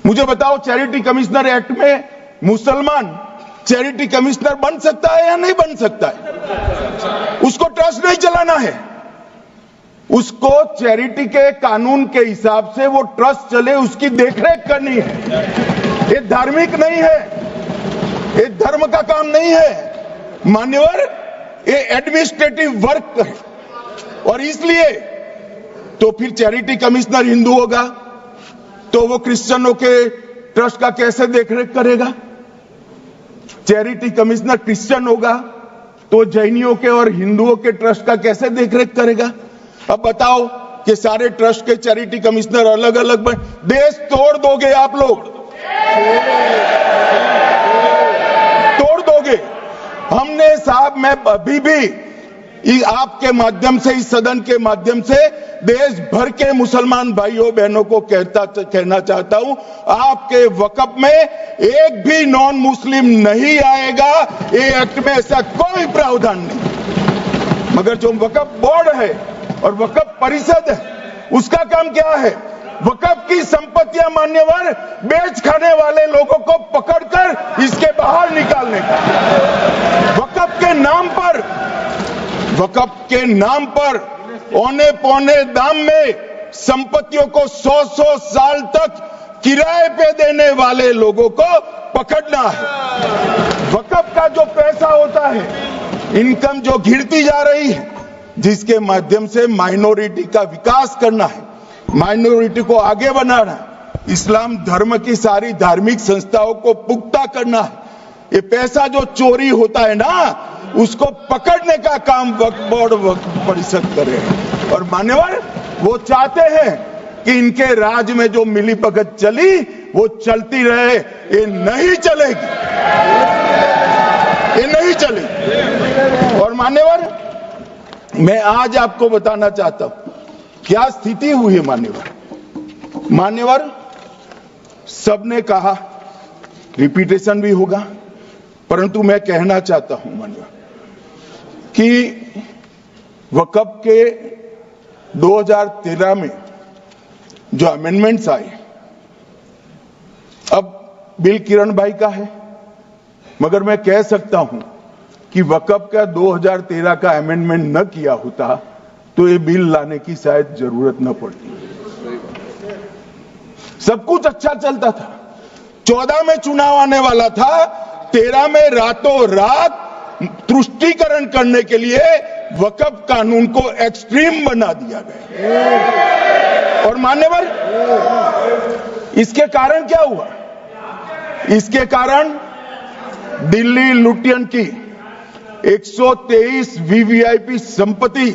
मुझे बताओ, charity commissioner act में मुसलमान चैरिटी कमिश्नर बन सकता है या नहीं बन सकता है? उसको ट्रस्ट नहीं चलाना है, उसको चैरिटी के कानून के हिसाब से वो ट्रस्ट चले उसकी देखरेख करनी है। ये धार्मिक नहीं है, ये धर्म का काम नहीं है मान्यवर, ये एडमिनिस्ट्रेटिव वर्क है। और इसलिए तो फिर चैरिटी कमिश्नर हिंदू होगा तो वो क्रिश्चियनों के ट्रस्ट का कैसे देखरेख करेगा? चैरिटी कमिश्नर क्रिश्चियन होगा तो जैनियों के और हिंदुओं के ट्रस्ट का कैसे देखरेख करेगा? अब बताओ कि सारे ट्रस्ट के चैरिटी कमिश्नर अलग अलग बन, देश तोड़ दोगे आप लोग, तोड़ दोगे। हमने साहब, मैं अभी भी आपके माध्यम से, इस सदन के माध्यम से देश भर के मुसलमान भाइयों बहनों को कहना चाहता हूं, आपके वक्फ में एक भी नॉन मुस्लिम नहीं आएगा। ये एक्ट में ऐसा कोई प्रावधान नहीं। मगर जो वक्फ बोर्ड है और वक्फ परिषद है, उसका काम क्या है? वक्फ की संपत्तियां मान्यवर बेच खाने वाले लोगों को पकड़कर इसके बाहर निकालने का। वक्फ के नाम पर औने पौने दाम में संपत्तियों को 100 साल तक किराए पे देने वाले लोगों को पकड़ना है। वक्फ का जो पैसा होता है, इनकम जो गिरती जा रही है, जिसके माध्यम से माइनॉरिटी का विकास करना है, माइनॉरिटी को आगे बढ़ाना है, इस्लाम धर्म की सारी धार्मिक संस्थाओं को पुख्ता करना है। ये पैसा जो चोरी होता है ना, उसको पकड़ने का काम वक्फ बोर्ड, वक्फ परिषद करे। और मान्यवर, वो चाहते हैं कि इनके राज में जो मिलीभगत चली वो चलती रहे। ये नहीं चलेगी, ये नहीं चलेगी। और मान्यवर, मैं आज आपको बताना चाहता हूं क्या स्थिति हुई है मान्यवर। सबने कहा, रिपीटेशन भी होगा, परंतु मैं कहना चाहता हूं मान्यवर कि वक्फ के 2013 में जो अमेंडमेंट्स आए, अब बिल किरण भाई का है, मगर मैं कह सकता हूं कि वक्फ का 2013 का अमेंडमेंट न किया होता तो ये बिल लाने की शायद जरूरत न पड़ती। सब कुछ अच्छा चलता था, 14 में चुनाव आने वाला था, 13 में रातों रात तुष्टीकरण करने के लिए वक्फ कानून को एक्सट्रीम बना दिया गया। और मान्यवर, इसके कारण क्या हुआ? इसके कारण दिल्ली लुटियन की 123 वीवीआईपी संपत्ति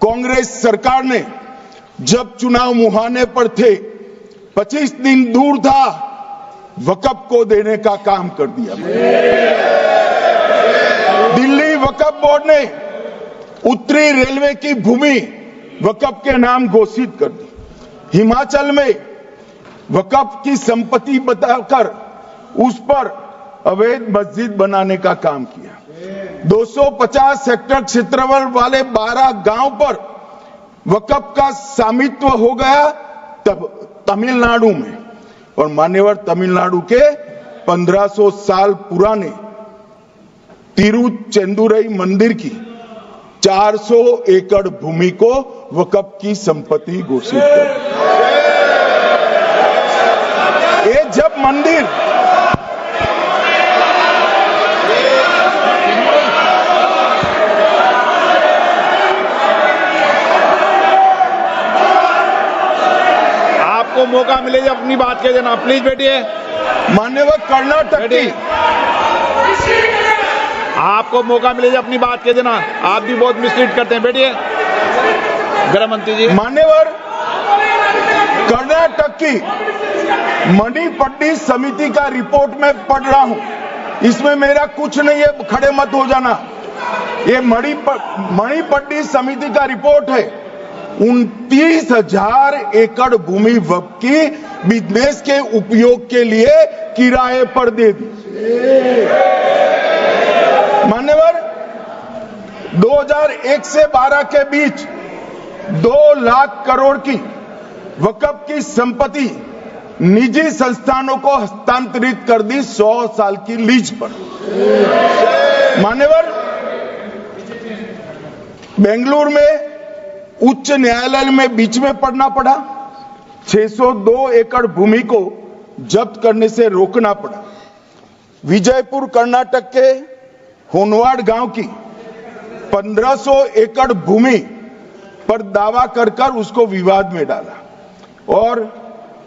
कांग्रेस सरकार ने जब चुनाव मुहाने पर थे, 25 दिन दूर था, वक्फ को देने का काम कर दिया। दिल्ली वक्फ बोर्ड ने उत्तरी रेलवे की भूमि वक्फ के नाम घोषित कर दी। हिमाचल में वक्फ की संपत्ति बताकर उस पर अवैध मस्जिद बनाने का काम किया। 250 हेक्टेयर क्षेत्रफल वाले 12 गांव पर वक्फ का स्वामित्व हो गया तब तमिलनाडु में। और मान्यवर, तमिलनाडु के 1500 साल पुराने तिरुचेंदुरई मंदिर की 400 एकड़ भूमि को वक्फ की संपत्ति घोषित कर। ये जब मंदिर आपको मौका मिले जब अपनी बात कह देना, प्लीज बैठिए। मान्यवर, कर्नाटक की, आपको मौका मिले जब अपनी बात कह देना, आप भी बहुत मिसलीड करते हैं। बैठिए गृह मंत्री जी। मान्यवर, कर्नाटक की मणिपट्टी समिति का रिपोर्ट में पढ़ रहा हूं, इसमें मेरा कुछ नहीं है, खड़े मत हो जाना। ये मणिपट्टी समिति का रिपोर्ट है। 29,000 एकड़ भूमि वक्फ की बिजनेस के उपयोग के लिए किराए पर दे दी। मान्यवर, 2001 से 12 के बीच 2 लाख करोड़ की वक्फ की संपत्ति निजी संस्थानों को हस्तांतरित कर दी 100 साल की लीज पर। मान्यवर, बेंगलुरु में उच्च न्यायालय में बीच में पढ़ना पड़ा, 602 एकड़ भूमि को जब्त करने से रोकना पड़ा। विजयपुर कर्नाटक के होनवाड़ गांव की 1500 एकड़ भूमि पर दावा कर उसको विवाद में डाला और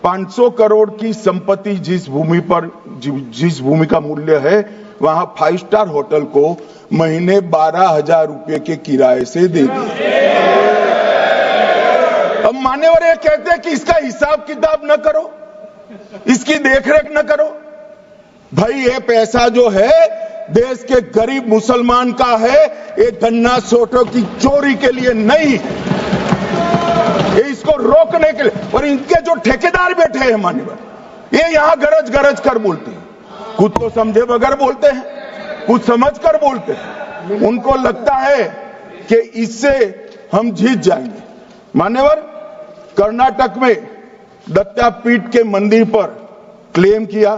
500 करोड़ की संपत्ति जिस भूमि का मूल्य है वहां 5 स्टार होटल को महीने 12,000 रुपए के किराए से दे दिया। अब मान्यवर ये कहते हैं कि इसका हिसाब किताब न करो, इसकी देखरेख न करो। भाई ये पैसा जो है देश के गरीब मुसलमान का है, ये गन्ना सोटों की चोरी के लिए नहीं, ये इसको रोकने के लिए। और इनके जो ठेकेदार बैठे हैं मान्यवर, ये यहां गरज गरज कर बोलते हैं, खुद तो समझे बगैर बोलते हैं, कुछ समझ कर बोलते हैं। उनको लगता है कि इससे हम जीत जाएंगे। मान्यवर, कर्नाटक में दत्तापीठ के मंदिर पर क्लेम किया,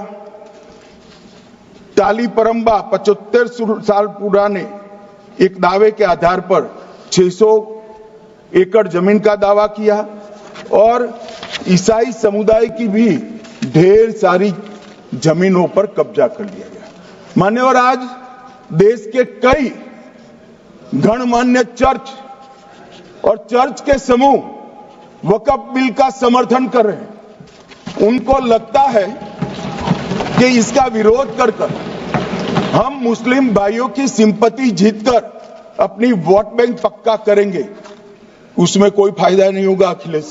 टाली परंबा 75 साल पुराने एक दावे के आधार पर 600 एकड़ जमीन का दावा किया और ईसाई समुदाय की भी ढेर सारी जमीनों पर कब्जा कर लिया गया। मान्यवर, आज देश के कई गणमान्य चर्च और चर्च के समूह वक्फ बिल का समर्थन कर रहे हैं। उनको लगता है कि इसका विरोध कर हम मुस्लिम भाइयों की सिंपैथी जीतकर अपनी वोट बैंक पक्का करेंगे, उसमें कोई फायदा नहीं होगा अखिलेश।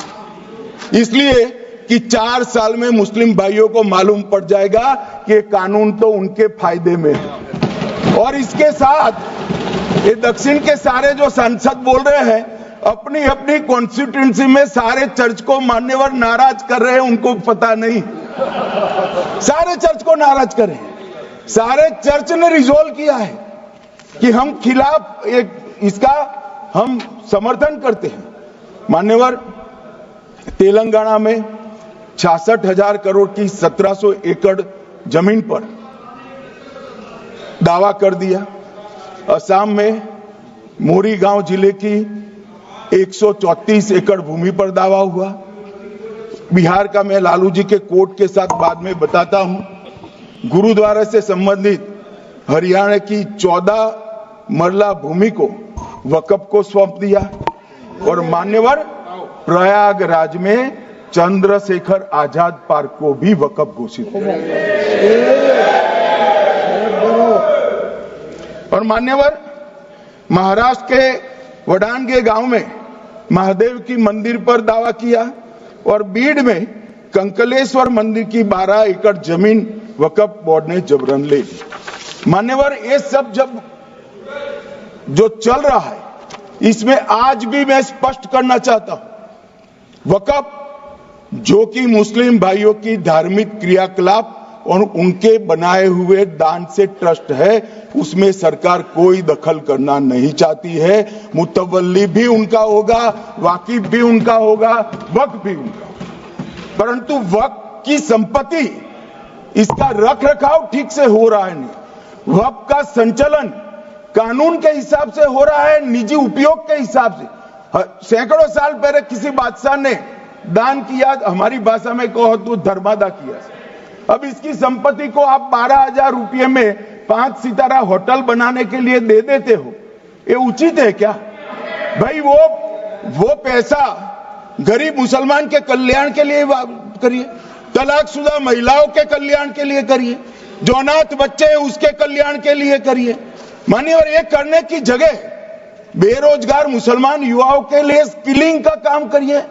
इसलिए कि 4 साल में मुस्लिम भाइयों को मालूम पड़ जाएगा कि कानून तो उनके फायदे में है। और इसके साथ ये दक्षिण के सारे जो सांसद बोल रहे हैं, अपनी अपनी कॉन्स्टिट्यूएंसी में सारे चर्च को मान्यवर नाराज कर रहे हैं, उनको पता नहीं, सारे चर्च को नाराज कर रहे हैं। सारे चर्च ने रिजोल्व किया है कि हम खिलाफ इसका हम समर्थन करते हैं। मान्यवर, तेलंगाना में 66,000 करोड़ की 1700 एकड़ जमीन पर दावा कर दिया। असम में मोरीगांव जिले की 134 एकड़ भूमि पर दावा हुआ। बिहार का मैं लालू जी के कोर्ट के साथ बाद में बताता हूं। गुरुद्वारा से संबंधित हरियाणा की 14 मरला भूमि को वक्फ को सौंप दिया। और मान्यवर, प्रयागराज में चंद्रशेखर आजाद पार्क को भी वक्फ घोषित किया। और मान्यवर, महाराष्ट्र के वडानगे गांव में महादेव की मंदिर पर दावा किया और बीड में कंकलेश्वर मंदिर की 12 एकड़ जमीन वक्फ बोर्ड ने जबरन ले ली। मान्यवर, ये सब जब जो चल रहा है, इसमें आज भी मैं स्पष्ट करना चाहता हूं, वक्फ जो कि मुस्लिम भाइयों की धार्मिक क्रियाकलाप और उनके बनाए हुए दान से ट्रस्ट है, उसमें सरकार कोई दखल करना नहीं चाहती है। मुतवल्ली भी उनका होगा, वाकिफ भी उनका होगा, वक्फ भी उनका होगा। परंतु वक्फ की संपत्ति, इसका रख रखाव ठीक से हो रहा है नहीं। वक्फ का संचालन कानून के हिसाब से हो रहा है, निजी उपयोग के हिसाब से। सैकड़ों साल पहले किसी बादशाह ने दान किया, हमारी भाषा में कहो तो धर्मादा किया। अब इसकी संपत्ति को आप 12,000 रुपये में 5 सितारा होटल बनाने के लिए दे देते हो, ये उचित है क्या? भाई वो पैसा गरीब मुसलमान के कल्याण के लिए करिए, तलाकशुदा महिलाओं के कल्याण के लिए करिए, जो अनाथ बच्चे हैं उसके कल्याण के लिए करिए। मानिए, और ये करने की जगह बेरोजगार मुसलमान युवाओं के लिए स्किलिंग का काम करिए।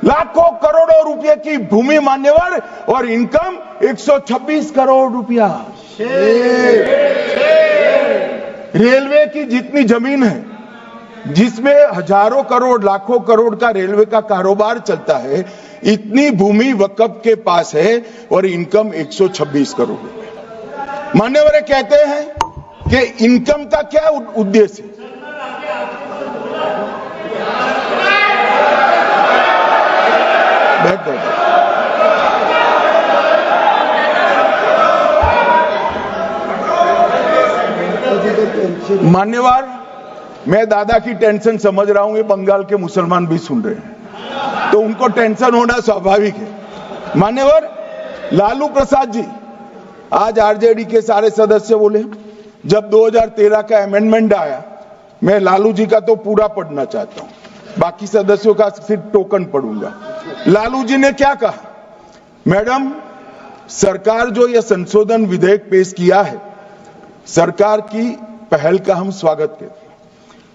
लाखों करोड़ों रुपए की भूमि मान्यवर और इनकम 126 करोड़ रुपया। रेलवे की जितनी जमीन है, जिसमें हजारों करोड़ लाखों करोड़ का रेलवे का कारोबार चलता है, इतनी भूमि वक्फ के पास है और इनकम 126 करोड़ रुपए। मान्यवर कहते हैं कि इनकम का क्या उद्देश्य है? बैठ मान्यवर, मैं दादा की टेंशन समझ रहा हूं, ये बंगाल के मुसलमान भी सुन रहे हैं, तो उनको टेंशन होना स्वाभाविक है। मान्यवर, लालू प्रसाद जी, आज आरजेडी के सारे सदस्य बोले, जब 2013 का अमेंडमेंट आया, मैं लालू जी का तो पूरा पढ़ना चाहता हूं, बाकी सदस्यों का सिर्फ टोकन पढ़ूंगा। लालू जी ने क्या कहा? मैडम, सरकार जो यह संशोधन विधेयक पेश किया है, सरकार की पहल का हम स्वागत करते हैं।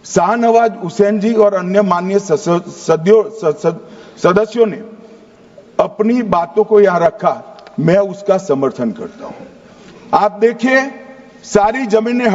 शाहनवाज हुसैन जी और अन्य माननीय सदस्यों ने अपनी बातों को यहां रखा, मैं उसका समर्थन करता हूं। आप देखिए, सारी जमीनें